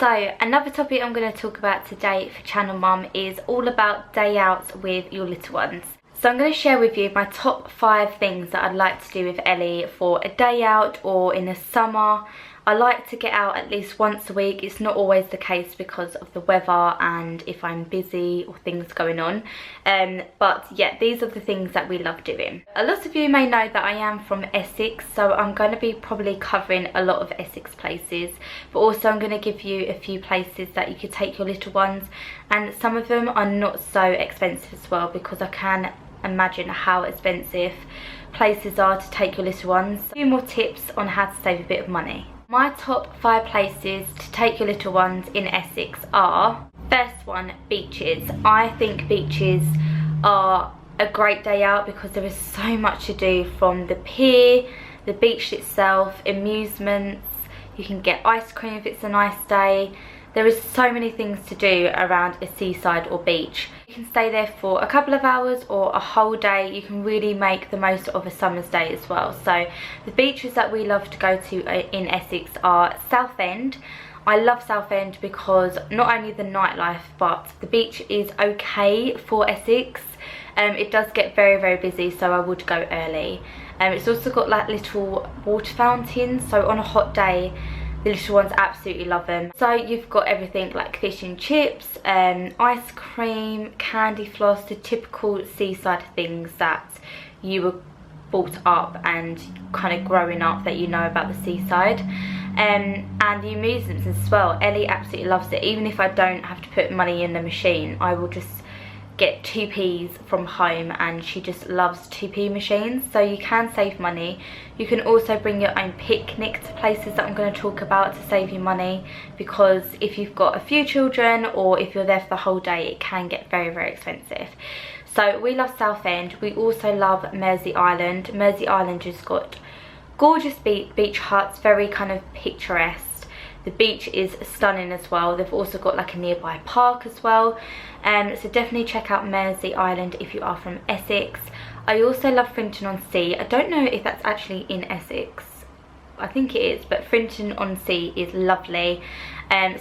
So another topic I'm going to talk about today for Channel Mum is all about day outs with your little ones. So I'm going to share with you my top 5 things that I'd like to do with Ellie for a day out or in the summer. I like to get out at least once a week. It's not always the case because of the weather and if I'm busy or things going on. But yeah, these are the things that we love doing. A lot of you may know that I am from Essex, so I'm going to be probably covering a lot of Essex places. But also I'm going to give you a few places that you could take your little ones. And some of them are not so expensive as well, because I can imagine how expensive places are to take your little ones. A few more tips on how to save a bit of money. My top 5 places to take your little ones in Essex are, first one, beaches. I think beaches are a great day out because there is so much to do, from the pier, the beach itself, amusements, you can get ice cream if it's a nice day. There is so many things to do around a seaside or beach. You can stay there for a couple of hours or a whole day. You can really make the most of a summer's day as well. So the beaches that we love to go to in Essex are Southend. I love Southend because not only the nightlife, but the beach is okay for Essex. It does get very, very busy, so I would go early. It's also got like little water fountains, so on a hot day the little ones absolutely love them. So you've got everything like fish and chips, ice cream, candy floss, the typical seaside things that you were brought up and kind of growing up that you know about the seaside. And the amusements as well. Ellie absolutely loves it. Even if I don't have to put money in the machine, I will just get 2p's from home, and she just loves 2p machines, so you can save money. You can also bring your own picnic to places that I'm going to talk about to save you money, because if you've got a few children or if you're there for the whole day, it can get very, very expensive. So we love Southend. We also love Mersey Island. Mersey Island has got gorgeous beach huts, very kind of picturesque. The beach is stunning as well. They've also got like a nearby park as well. So definitely check out Mersey Island if you are from Essex. I also love Frinton-on-Sea. I don't know if that's actually in Essex. I think it is, but Frinton-on-Sea is lovely.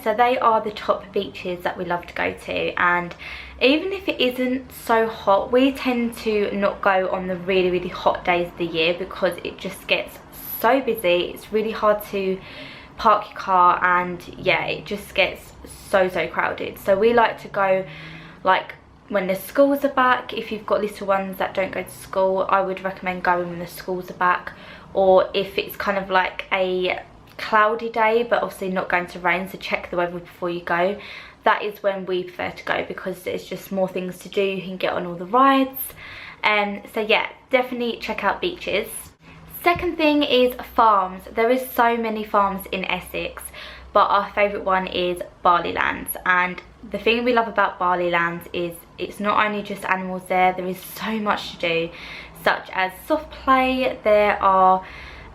So they are the top beaches that we love to go to. And even if it isn't so hot, we tend to not go on the really, really hot days of the year because it just gets so busy. It's really hard to park your car, and yeah, it just gets so crowded. So we like to go like when the schools are back. If you've got little ones that don't go to school, I would recommend going when the schools are back, or if it's kind of like a cloudy day but obviously not going to rain, so check the weather before you go. That is when we prefer to go because there's just more things to do. You can get on all the rides, so yeah, definitely check out beaches. Second thing is farms. There is so many farms in Essex, but our favourite one is Barleylands. And the thing we love about Barleylands is it's not only just animals there, there is so much to do, such as soft play. There are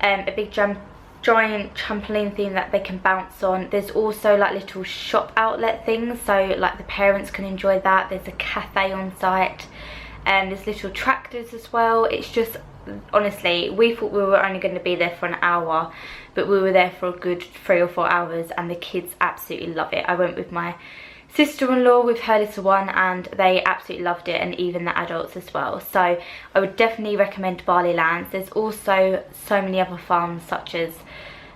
a big giant trampoline thing that they can bounce on. There's also like little shop outlet things, so like the parents can enjoy that. There's a cafe on site, and there's little tractors as well. It's just, honestly, we thought we were only going to be there for an hour, but we were there for a good 3 or 4 hours, and the kids absolutely love it. I went with my sister-in-law with her little one, and they absolutely loved it, and even the adults as well. So I would definitely recommend Barleylands. There's also so many other farms such as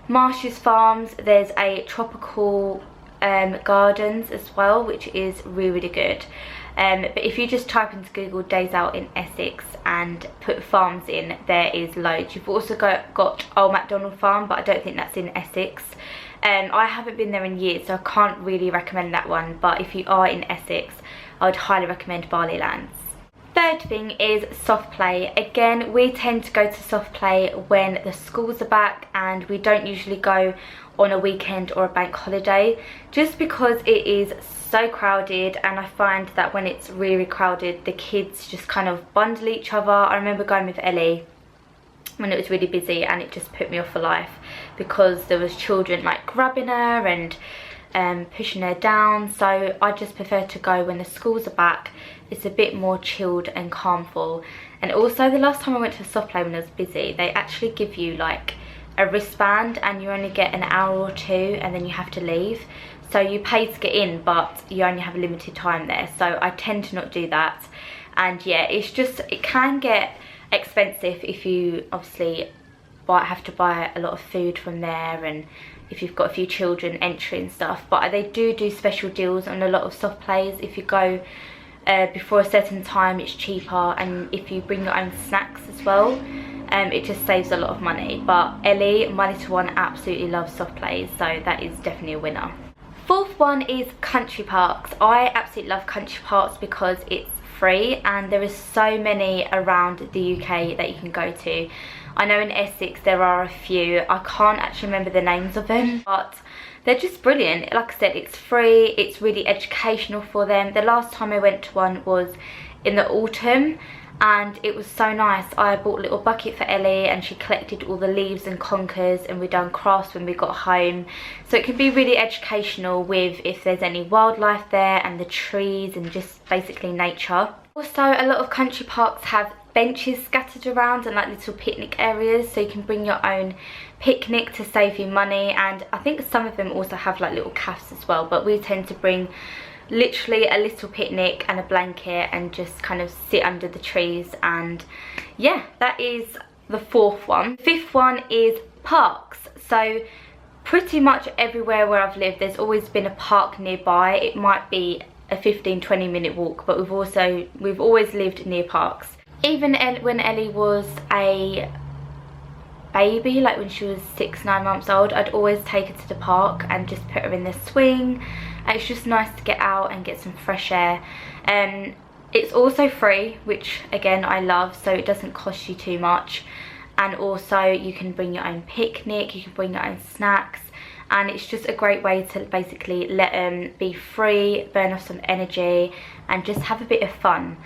Marsh's Farms. There's a tropical gardens as well, which is really, really good. But if you just type into Google days out in Essex and put farms in, there is loads. You've also got Old MacDonald Farm, but I don't think that's in Essex. I haven't been there in years, so I can't really recommend that one, but if you are in Essex, I would highly recommend Barleylands. Third thing is soft play. Again, we tend to go to soft play when the schools are back, and we don't usually go on a weekend or a bank holiday, just because it is so crowded. And I find that when it's really crowded, the kids just kind of bundle each other. I remember going with Ellie when it was really busy, and it just put me off for life because there was children like grabbing her and pushing her down. So I just prefer to go when the schools are back. It's a bit more chilled and calmful. And also, the last time I went to a soft play when I was busy, they actually give you like a wristband and you only get an hour or two and then you have to leave. So you pay to get in, but you only have a limited time there. So I tend to not do that. And yeah, it's just, it can get expensive if you obviously have to buy a lot of food from there, and if you've got a few children entry and stuff. But they do special deals on a lot of soft plays. If you go before a certain time, it's cheaper, and if you bring your own snacks as well, it just saves a lot of money. But Ellie, my little one, absolutely loves soft plays, so that is definitely a winner. Fourth one is country parks. I absolutely love country parks because it's free and there is so many around the UK that you can go to. I know in Essex there are a few. I can't actually remember the names of them, but they're just brilliant. Like I said, it's free, it's really educational for them. The last time I went to one was in the autumn and it was so nice. I bought a little bucket for Ellie and she collected all the leaves and conkers, and we done crafts when we got home. So it can be really educational with if there's any wildlife there and the trees and just basically nature. Also, a lot of country parks have benches scattered around and like little picnic areas, so you can bring your own picnic to save you money. And I think some of them also have like little cafes as well, but we tend to bring literally a little picnic and a blanket and just kind of sit under the trees. And yeah, that is the fourth one. Fifth one is parks. So pretty much everywhere where I've lived there's always been a park nearby. It might be a 15-20 minute walk, but we've always lived near parks. Even when Ellie was a baby, like when she was 6-9 months old, I'd always take her to the park and just put her in the swing. And it's just nice to get out and get some fresh air. It's also free, which again I love, so it doesn't cost you too much. And also you can bring your own picnic, you can bring your own snacks, and it's just a great way to basically let them be free, burn off some energy and just have a bit of fun.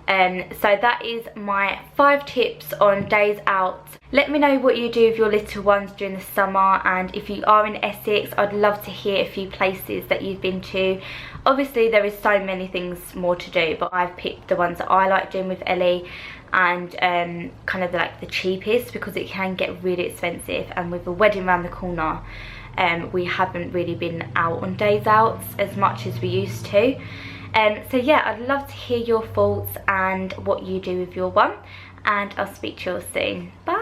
So that is my 5 tips on days out. Let me know what you do with your little ones during the summer, and if you are in Essex, I'd love to hear a few places that you've been to. Obviously there is so many things more to do, but I've picked the ones that I like doing with Ellie, and kind of like the cheapest, because it can get really expensive, and with a wedding around the corner, we haven't really been out on days out as much as we used to. So yeah, I'd love to hear your thoughts and what you do with your one, and I'll speak to you all soon. Bye.